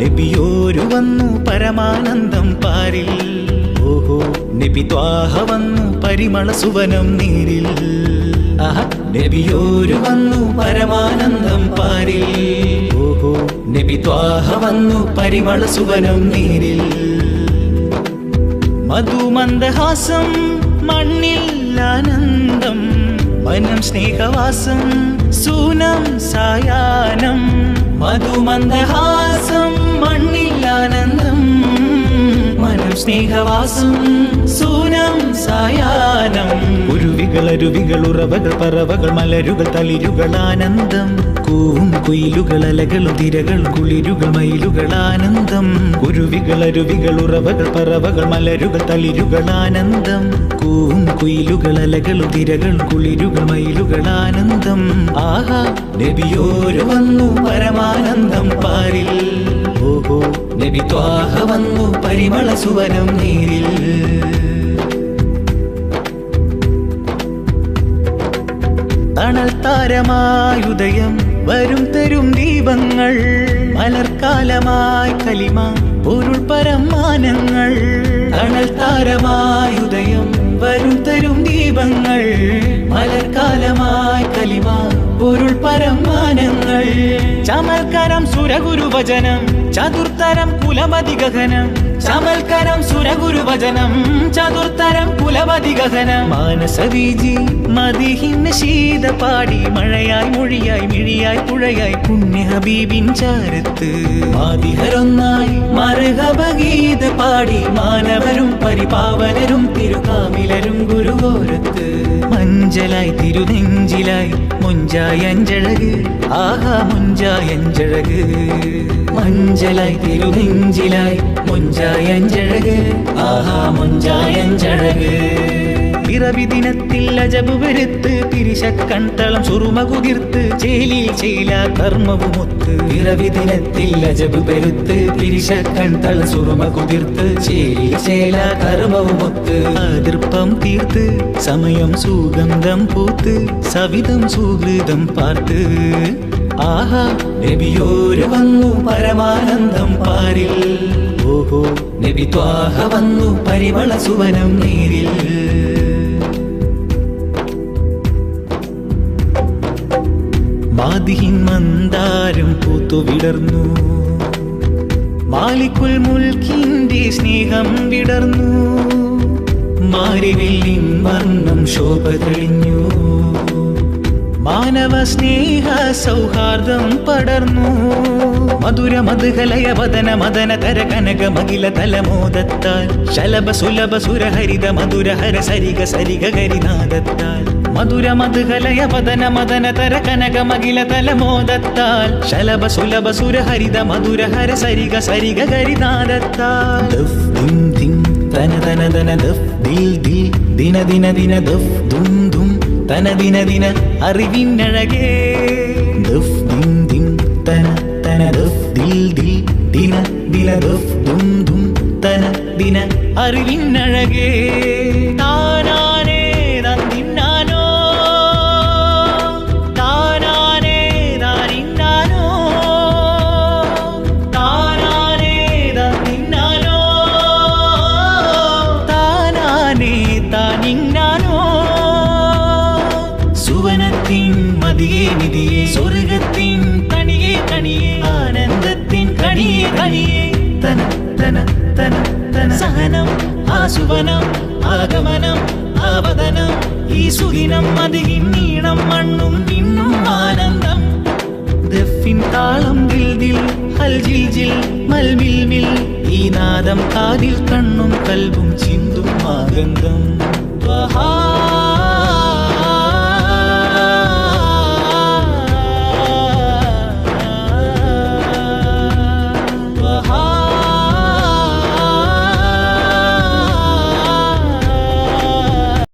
നബിയോരു വന്നു പരമാനന്ദം പാരിൽ. ഓഹോ നബി ത്വാഹ വന്നു പരിമള സുവനം നീരിൽ. നബിയോരു വന്നു പരമാനന്ദം പാരിൽ. ഓഹോ നബി ത്വാഹ വന്നു പരിമള സുവനം നീരിൽ. മധുമന്ദഹാസം മണ്ണിൽ ആനന്ദം, വനം സ്നേഹവാസം സൂനം സായാഹ്നം. മധുമന്ദഹാസം മണ്ണിൽ ആനന്ദം, വനം സ്നേഹവാസം സൂനം സായാഹ്നം. ഉരുവികൾ അരുവികൾ ഉറവകൾ പറവകൾ മലരുകൾ തളിരുകൾ ആനന്ദം. കൂവും കുയിലുകൾ അലകളും തിരകൾ കുളിരുകൾ മയിലുകൾ ആനന്ദം. ഉരുവികൾ അരുവികൾ ഉറവകൾ പറവകൾ മലരുകൾ തളിരുകൾ ആനന്ദം. കൂവും കുയിലുകൾ അലകളും തിരകൾ കുളിരുകൾ മയിലുകൾ ആനന്ദം. ആഹാ നബിയോരു വന്നു പരമാനന്ദം പാരിൽ. ഓഹോ നബി ത്വാഹ വന്നു പരിമള സുവനം നീരിൽ. തണൽ താരമായുദയം വരും തരും ദീപങ്ങൾ, മലർക്കാലമായി കലിമ പൊരുൾ പരമാനങ്ങൾ. തണൽ താരമായുദയം വരും തരും ദീപങ്ങൾ, മലർക്കാലമായി കലിമ പൊരുൾ പരമാനങ്ങൾ. ചമൽക്കരം സുരഗുരുവചനം ചതുർത്തരം കുലപതി ഗഹനം. ചമൽക്കരം സുരഗുരുവചനം ചതുർത്തരം കുലപതി ഗഹനം. മാനസവീജി മദിഹിന് ശീത പാടി മഴയായി മൊഴിയായി മിഴിയായി പുഴയായി പുണ്യ ഹബീബിൻ ചാരത്ത്. മാതിഹരൊന്നായി മർഹബഗീത പാടി മാനവരും പരിപാവനരും തിരുകാമിലരും ഗുരുവോരത്ത്. മഞ്ചലായി തിരുനെഞ്ചിലായി മുഞ്ചായ അഞ്ചഴക്. ആഹാ മുഞ്ചായ അഞ്ചഴക്. മഞ്ചലായി തിരുനെഞ്ചിലായി മുഞ്ചായ അഞ്ചഴക്. ആഹാ മുഞ്ചായ അഞ്ചഴക്. പിറവി ദിനത്തിൽ അജബ് വരുത്ത് പിരിശക്കൺ തളം സുറുമ കുതിർത്ത് ചേലിൽ ചേല കർമ്മവുമൊത്ത്. പിറവി ദിനത്തിൽ അജബ് പെരുത്ത് പിരിശക്കൺ തളം സുറുമ കുതിർത്ത് ചേലിൽ ചേല കർമ്മവുമൊത്ത്. അതിർപ്പം തീർത്ത് സമയം സുഗന്ധം പൂത്ത് സവിധം സുഹൃതം പാർത്ത്. ആഹാ നബിയോര് വന്നു പരമാനന്ദം പാരിൽ. ഓഹോ നബി ത്വാഹ വന്നു പരിമള സുവനം നീരിൽ. മാദിഹിൻ മന്ദാരം പൂത്തു വിടർന്നു, മാലിക്കുൽ മുൽക്കിന്റെ സ്നേഹം വിടർന്നു. മാരിവില്ലിൻ വർണ്ണം ശോഭ തെളിഞ്ഞു, മാനവ സ്നേഹ സൗഹാർദ്ദം പടർന്നു. മധുര മധുകലയ വദന മദന തര കനക മകില തലമോദത്താൽ ശലഭ സുലഭ സുരഹരിത മധുര ഹര സരിഗ സരിഗ ഗരിനാദത്താൽ. മധുര മധുകലയ വദന മദന തര കനക മകില തലമോദത്താൽ ശലഭ സുലഭ സുരഹരിത മധുര ഹര സരിഗ സരിഗ ഗരിനാദത്താൽ. ദഫ് ദിം ദിം തന തന തന ദഫ് ദിൽ ദിൽ ദിന ദിന ദിന ദഫ് ദും ദും തന ദിന ദിന അറിവിനഴകേ. ദഫ് ദിം ദിം തന തന ദഫ് ദിൽ ദിൽ ദിന ദിന ദഫ് ദും ദും തന ദിന അറിവിനഴകേ. താനാനേ തന്നിന്നാനോ താനാനേ താനിന്നാനോ താനാനേ തന്നിന്നാനോ താനാനേ താനിന്നാനോ. സുവനത്തിൻ മതിയെ നിധിയെ സ്വർഗത്തിൻ കണിയെ കണിയെ ആനന്ദത്തിൻ കണിയെ കണിയെ. തന തന തന തന സഹനം ആസുവനം ആഗമനം ആവദനം ഈ സുദിനം മതിയിൻ നീണം മണ്ണും നിന്നും ആനന്ദം. ദഫിൻ താളം ദിൽ ദിൽ ഹൽ ജിൽ ജിൽ മൽ മിൽ മിൽ. ഈ നാദം കാതിൽ കണ്ണും കൽബും ചിന്തും ആനന്ദം.